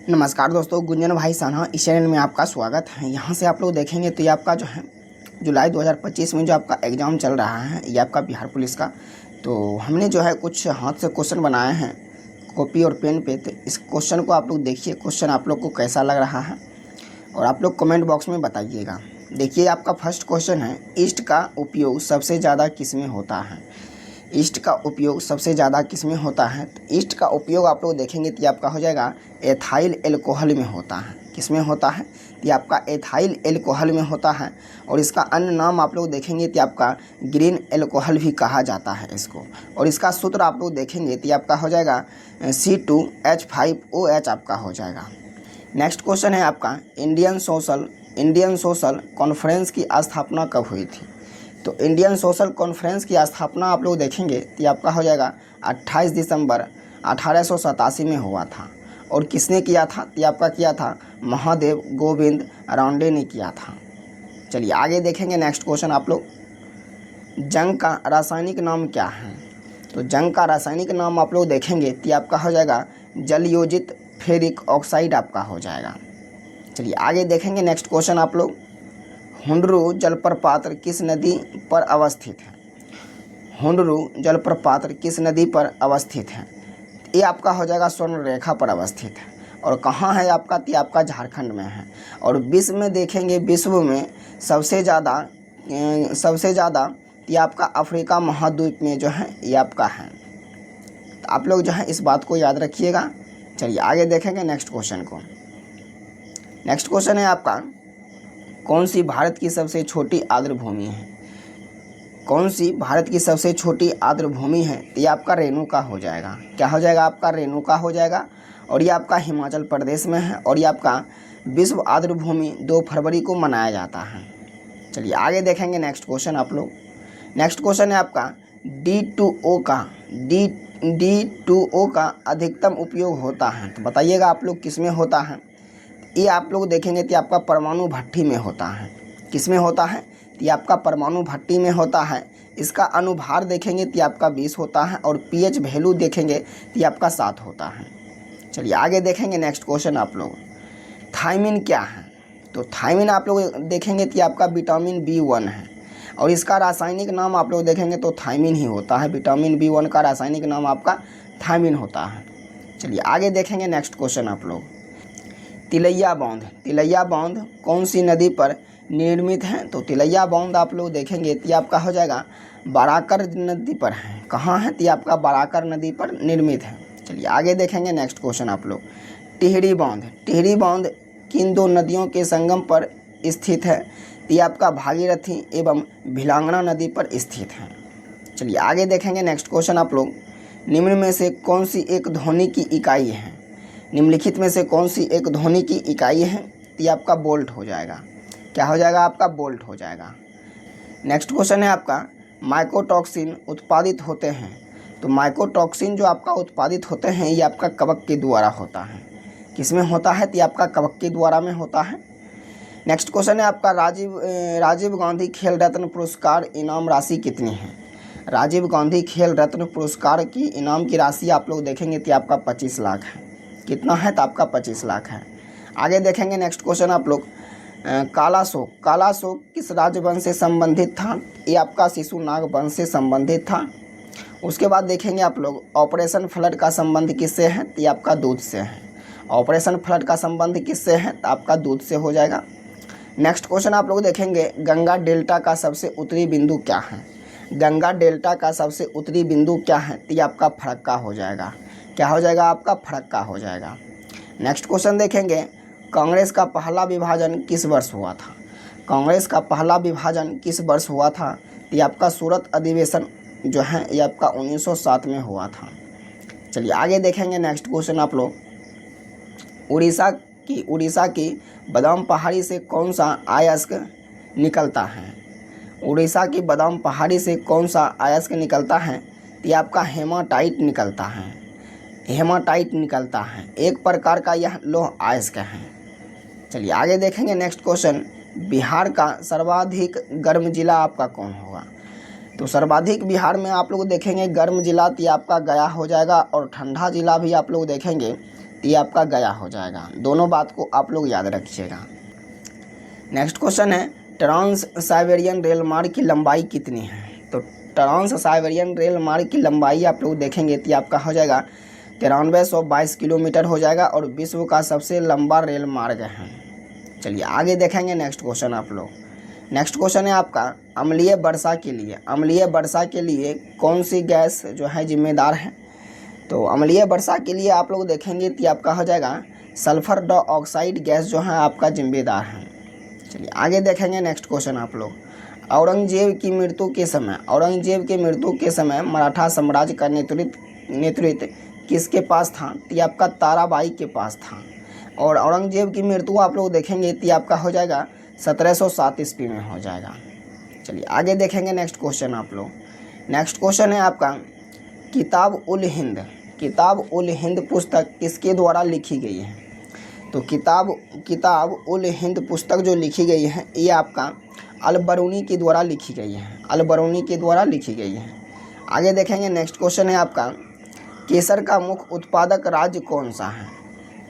नमस्कार दोस्तों, गुंजन भाई साना इस चैनल में आपका स्वागत है। यहाँ से आप लोग देखेंगे तो ये आपका जो है जुलाई 2025 में जो आपका एग्ज़ाम चल रहा है, ये आपका बिहार पुलिस का। तो हमने जो है कुछ हाथ से क्वेश्चन बनाए हैं कॉपी और पेन पे। तो इस क्वेश्चन को आप लोग देखिए, क्वेश्चन आप लोग को कैसा लग रहा है और आप लोग कमेंट बॉक्स में बताइएगा। देखिए, आपका फर्स्ट क्वेश्चन है, ईस्ट का उपयोग सबसे ज़्यादा किसमें होता है? ईस्ट का उपयोग सबसे ज़्यादा किसमें होता है? तो ईस्ट का उपयोग आप लोग देखेंगे तो आपका हो जाएगा एथाइल एल्कोहल में होता है। किसमें होता है? तो आपका एथाइल एल्कोहल में होता है। और इसका अन्य नाम आप लोग देखेंगे तो आपका ग्रीन एल्कोहल भी कहा जाता है इसको। और इसका सूत्र आप लोग देखेंगे तो आपका हो जाएगा C2H5OH आपका हो जाएगा। नेक्स्ट क्वेश्चन है आपका, इंडियन सोशल कॉन्फ्रेंस की स्थापना कब हुई थी? तो इंडियन सोशल कॉन्फ्रेंस की स्थापना आप लोग देखेंगे तो आपका हो जाएगा 28 दिसंबर 1887 में हुआ था। और किसने किया था? तो आपका किया था महादेव गोविंद रानडे ने किया था। चलिए आगे देखेंगे नेक्स्ट क्वेश्चन आप लोग, जंग का रासायनिक नाम क्या है? तो जंग का रासायनिक नाम आप लोग देखेंगे तो आपका हो जाएगा जलयोजित फेरिक ऑक्साइड आपका हो जाएगा। चलिए आगे देखेंगे नेक्स्ट क्वेश्चन आप लोग, हुंडरू जलप्रपात किस नदी पर अवस्थित है? हुंडरू जलप्रपात किस नदी पर अवस्थित है? ये आपका हो जाएगा स्वर्ण रेखा पर अवस्थित है। और कहाँ है आपका? तो आपका झारखंड में है। और विश्व में देखेंगे, विश्व में सबसे ज़्यादा ये आपका अफ्रीका महाद्वीप में जो है ये आपका है। तो आप लोग जो है इस बात को याद रखिएगा। चलिए आगे देखेंगे नेक्स्ट क्वेश्चन को। नेक्स्ट क्वेश्चन है आपका, कौन सी भारत की सबसे छोटी आर्द्रभूमि है? कौन सी भारत की सबसे छोटी आर्द्रभूमि है? ये आपका रेणुका हो जाएगा। क्या हो जाएगा? आपका रेणुका हो जाएगा। और ये आपका हिमाचल प्रदेश में है। और ये आपका विश्व आर्द्रभूमि 2 फरवरी को मनाया जाता है। चलिए आगे देखेंगे नेक्स्ट क्वेश्चन आप लोग। नेक्स्ट क्वेश्चन है आपका, D2O का अधिकतम उपयोग होता है। तो बताइएगा आप लोग किसमें होता है? ये आप लोग देखेंगे तो आपका परमाणु भट्टी में होता है। किस में होता है? तो ये आपका परमाणु भट्टी में होता है। इसका अनुभार देखेंगे तो आपका 20 होता है। और pH वैल्यू देखेंगे तो आपका 7 होता है। चलिए आगे देखेंगे नेक्स्ट क्वेश्चन आप लोग, थायमिन क्या है? तो थायमिन आप लोग देखेंगे तो आपका विटामिन B1 है। और इसका रासायनिक नाम आप लोग देखेंगे तो थायमिन ही होता है। विटामिन B1 का रासायनिक नाम आपका थायमिन होता है। चलिए आगे देखेंगे नेक्स्ट क्वेश्चन आप लोग, तिलैया बांध कौन सी नदी पर निर्मित है? तो तिलैया बांध आप लोग देखेंगे तो आपका हो जाएगा बराकर नदी पर है। कहाँ है? तो आपका बराकर नदी पर निर्मित है। चलिए आगे देखेंगे नेक्स्ट क्वेश्चन आप लोग, टिहरी बांध किन 2 नदियों के संगम पर स्थित है? तो ये आपका भागीरथी एवं भिलांगना नदी पर स्थित है। चलिए आगे देखेंगे नेक्स्ट क्वेश्चन आप लोग, निम्न में से कौन सी एक ध्वनि की इकाई है? निम्नलिखित में से कौन सी एक ध्वनि की इकाई है? तो ये आपका बोल्ट हो जाएगा। क्या हो जाएगा? आपका बोल्ट हो जाएगा। नेक्स्ट क्वेश्चन है आपका, माइकोटॉक्सिन उत्पादित होते हैं। तो माइकोटॉक्सिन जो आपका उत्पादित होते हैं ये आपका कवक के द्वारा होता है। किसमें होता है? तो ये आपका कवक के द्वारा में होता है। नेक्स्ट क्वेश्चन है आपका, राजीव गांधी खेल रत्न पुरस्कार इनाम राशि कितनी है? राजीव गांधी खेल रत्न पुरस्कार की इनाम की राशि आप लोग देखेंगे तो आपका 25 लाख है। कितना है? तो आपका 25 लाख है। आगे देखेंगे नेक्स्ट क्वेश्चन आप लोग, काला शोक किस राजवंश से संबंधित था? ये आपका शिशुनाग वंश से संबंधित था। उसके बाद देखेंगे आप लोग, ऑपरेशन फ्लड का संबंध किससे है? तो ये आपका दूध से है। ऑपरेशन फ्लड का संबंध किससे है? तो आपका दूध से हो जाएगा। नेक्स्ट क्वेश्चन आप लोग देखेंगे, गंगा डेल्टा का सबसे उत्तरी बिंदु क्या है? गंगा डेल्टा का सबसे उत्तरी बिंदु क्या है? तो ये आपका फरक्का हो जाएगा। क्या हो जाएगा? आपका फरक्का हो जाएगा। नेक्स्ट क्वेश्चन देखेंगे, कांग्रेस का पहला विभाजन किस वर्ष हुआ था? कांग्रेस का पहला विभाजन किस वर्ष हुआ था? तो ये आपका सूरत अधिवेशन जो है ये आपका 1907 में हुआ था। चलिए आगे देखेंगे नेक्स्ट क्वेश्चन आप लोग, उड़ीसा की बादाम पहाड़ी से कौन सा अयस्क निकलता है? उड़ीसा की बादाम पहाड़ी से कौन सा अयस्क निकलता है? तो ये आपका हेमाटाइट निकलता है। हेमाटाइट निकलता है, एक प्रकार का यह लौह अयस्क है। चलिए आगे देखेंगे नेक्स्ट क्वेश्चन, बिहार का सर्वाधिक गर्म जिला आपका कौन होगा? तो सर्वाधिक बिहार में आप लोग देखेंगे गर्म जिला तो आपका गया हो जाएगा। और ठंडा जिला भी आप लोग देखेंगे तो ये आपका गया हो जाएगा। दोनों बात को आप लोग याद रखिएगा। नेक्स्ट क्वेश्चन है ट्रांस साइबेरियन रेल मार्ग की लंबाई कितनी है। तो ट्रांस साइबेरियन रेल मार्ग की लंबाई आप लोग देखेंगे तो आपका हो जाएगा 9322 किलोमीटर हो जाएगा और विश्व का सबसे लंबा रेल मार्ग है। चलिए आगे देखेंगे नेक्स्ट क्वेश्चन आप लोग। नेक्स्ट क्वेश्चन है आपका अम्लीय वर्षा के लिए कौन सी गैस जो है जिम्मेदार है। तो अम्लीय वर्षा के लिए आप लोग देखेंगे तो आपका हो जाएगा सल्फर डाइऑक्साइड गैस जो है आपका जिम्मेदार है। चलिए आगे देखेंगे नेक्स्ट क्वेश्चन आप लोग। औरंगजेब की मृत्यु के समय मराठा साम्राज्य का नेतृत्व किसके पास था। तो ये आपका ताराबाई के पास था। और औरंगजेब की मृत्यु आप लोग देखेंगे तो आपका हो जाएगा 1707 ईस्वी में हो जाएगा। चलिए आगे देखेंगे नेक्स्ट क्वेश्चन आप लोग। नेक्स्ट क्वेश्चन है आपका किताब उल हिंद पुस्तक किसके द्वारा लिखी गई है। तो किताब उल हिंद पुस्तक जो लिखी गई है ये आपका अल-बरूनी के द्वारा लिखी गई है। आगे देखेंगे नेक्स्ट क्वेश्चन है आपका केसर का मुख्य उत्पादक राज्य कौन सा है।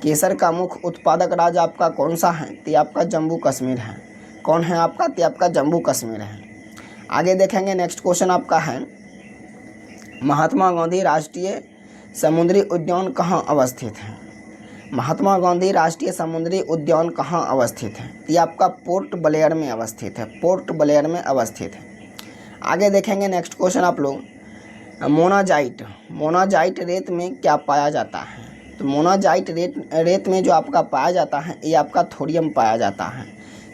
केसर का मुख्य उत्पादक राज्य आपका कौन सा है। तो आपका जम्मू कश्मीर है। कौन है आपका। तो आपका जम्मू कश्मीर है। आगे देखेंगे नेक्स्ट क्वेश्चन आपका है महात्मा गांधी राष्ट्रीय समुद्री उद्यान कहाँ अवस्थित है। महात्मा गांधी राष्ट्रीय समुद्री उद्यान कहाँ अवस्थित है। ये आपका पोर्ट ब्लेयर में अवस्थित है। आगे देखेंगे नेक्स्ट क्वेश्चन आप लोग मोनाजाइट रेत में क्या पाया जाता है। तो मोनाजाइट रेत में जो आपका पाया जाता है ये आपका थोरियम पाया जाता है।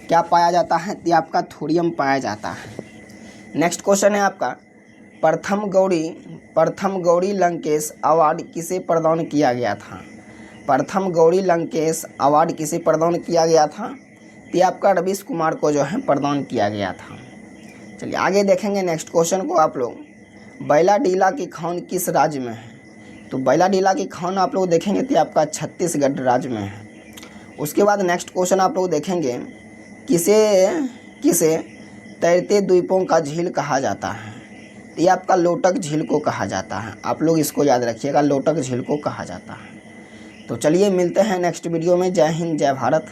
क्या पाया जाता है। ये आपका थोरियम पाया जाता है। नेक्स्ट क्वेश्चन है आपका प्रथम गौरी लंकेश अवार्ड किसे प्रदान किया गया था। प्रथम गौरी लंकेश अवार्ड किसे प्रदान किया गया था। तो आपका रवीश कुमार को जो है प्रदान किया गया था। चलिए आगे देखेंगे नेक्स्ट क्वेश्चन को आप लोग बैलाडीला की खान किस राज्य में है। तो बैलाडीला की खान आप लोग देखेंगे तो आपका छत्तीसगढ़ राज्य में है। उसके बाद नेक्स्ट क्वेश्चन आप लोग देखेंगे किसे तैरते द्वीपों का झील कहा जाता है। तो ये आपका लोटक झील को कहा जाता है। आप लोग इसको याद रखिएगा, लोटक झील को कहा जाता है। तो चलिए मिलते हैं नेक्स्ट वीडियो में। जय हिंद जय भारत।